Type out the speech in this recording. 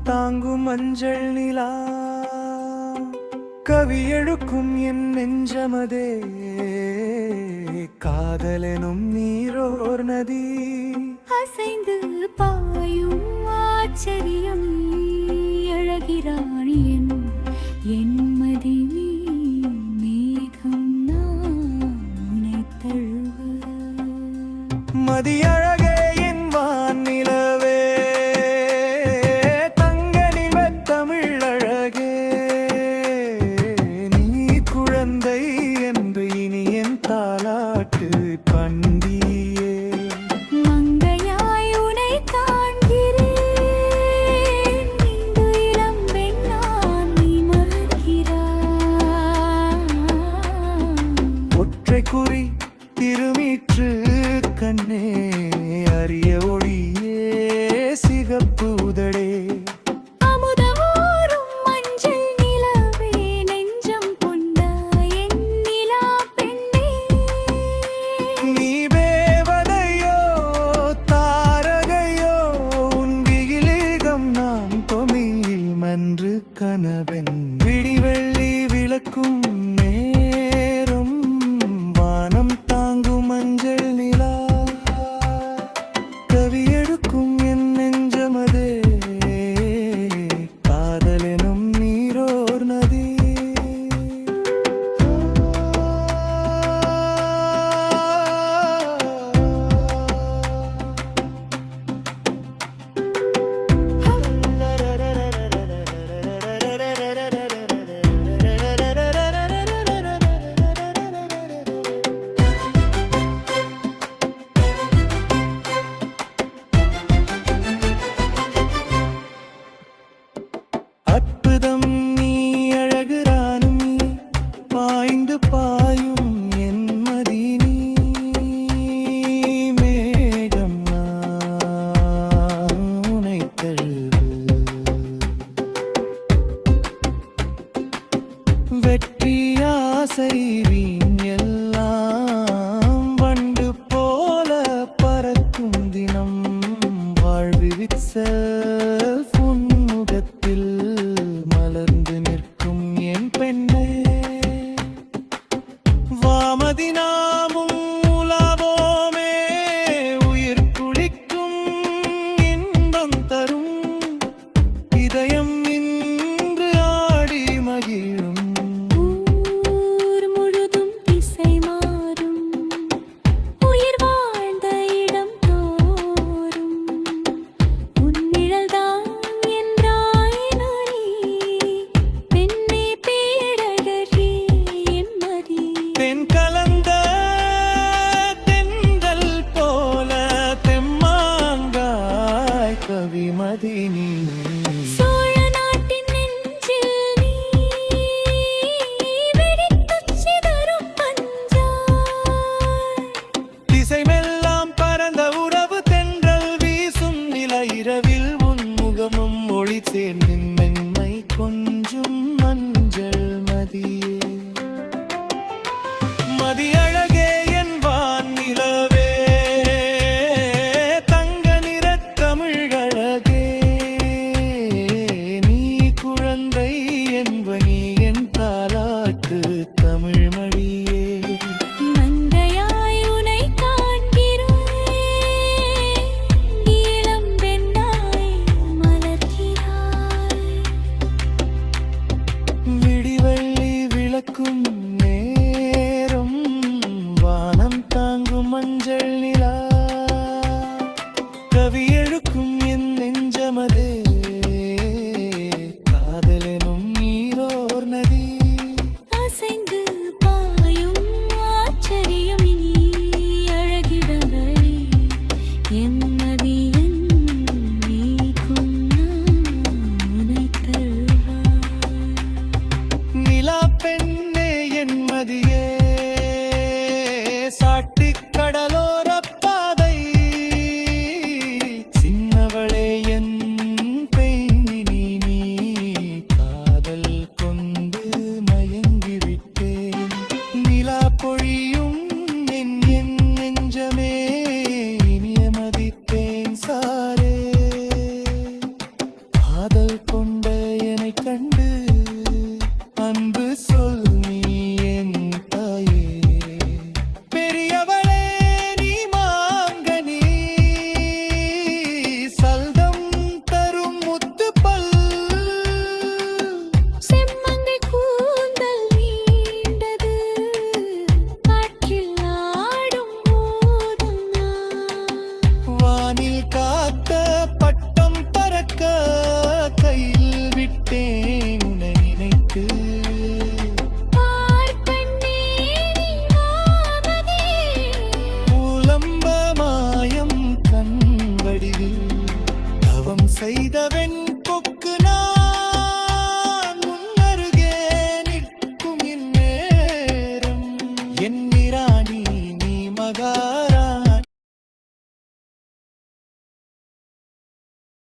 தாங்கும் மஞ்சள் நிலா கவி எழுக்கும் என் நெஞ்சமதே காதலெனும் நீரோர் நதி அசைந்து பாயும் ஆச்சரியம் அழகிறாணியன் என் மதி மேகம் நானை தழுவ மதியழகே என் வானிலவே தங்க நிலத் தமிழழகே நீ குழந்தை என்று இனி என் தாலாட்டு பண்டியே மங்கையாய் உனை காண்கிறேன் இங்கு இளம் பெண்ணான் நீ மறக்கிறாய் ஒற்றை குறி திருமீற்று கண்ணே அரிய ஒளியே சிகப்பு உதடே அமுதமூரும் மஞ்சள் நிலவே நெஞ்சம் கொண்ட என் நிலா பெண்ணே நீ தேவதையோ தாரகையோ உன் விகிலேகம் நான் தொமிழில் மன்று கனவென் விடிவெள்ளி விளக்கும் நேரம் வானம் தாங்கும் மஞ்சள் நிலா கவி எடுக்கும் என் நெஞ்சமதே காதலெனும் நீரோர் நதி அற்புதம் நீ அழகுரானும் நீ பாய்ந்து பாயும் என் மதி நீ மேகம் நான் உனை தழுவு வெற்றி ஆசை வீண் எல்லாம் வண்டு போல பறக்கும் தினம் வாழ்வு விற்சல் முகத்தில் மலர்ந்து நிற்கும் என் பெண்ணே வாமதி நாமும் உலாவோமே உயிர் குளிக்கும் இன்பம் தரும் இதயம் இன்று ஆடி மகிழும் ஊர் முழுதும் திசை மாறும் உயிர் வாழ்ந்த இடம் தோறும் உன் நிழல்தான் என்றாய் நானே பெண்ணே பேரழகே என் மதி தென் கலந்த தென்றல் போல தெம்மாங்காய் கவிமதி நீ சோழ நாட்டின் நெஞ்சில் நீ வெடித்துச் சிதறும் பஞ்சாய் திசைமெல்லாம் பரந்த உறவு தென்றல் வீசும் நில இரவில் உன் முகமும் ஒளி சேர்ந்து மென்மை கொஞ்சும் மஞ்சள் மதியே மதியழகே என் வானிலவே தங்க நிறத் தமிழழகே நீ குழந்தை என்ப நீ என் தாலாட்டு தமிழ் மொழியே மங்கையாய் உனை காண்கிறேன் இளம் பெண்ணாய் மலர்கிறாய் விடிவெள்ளி விளக்கும்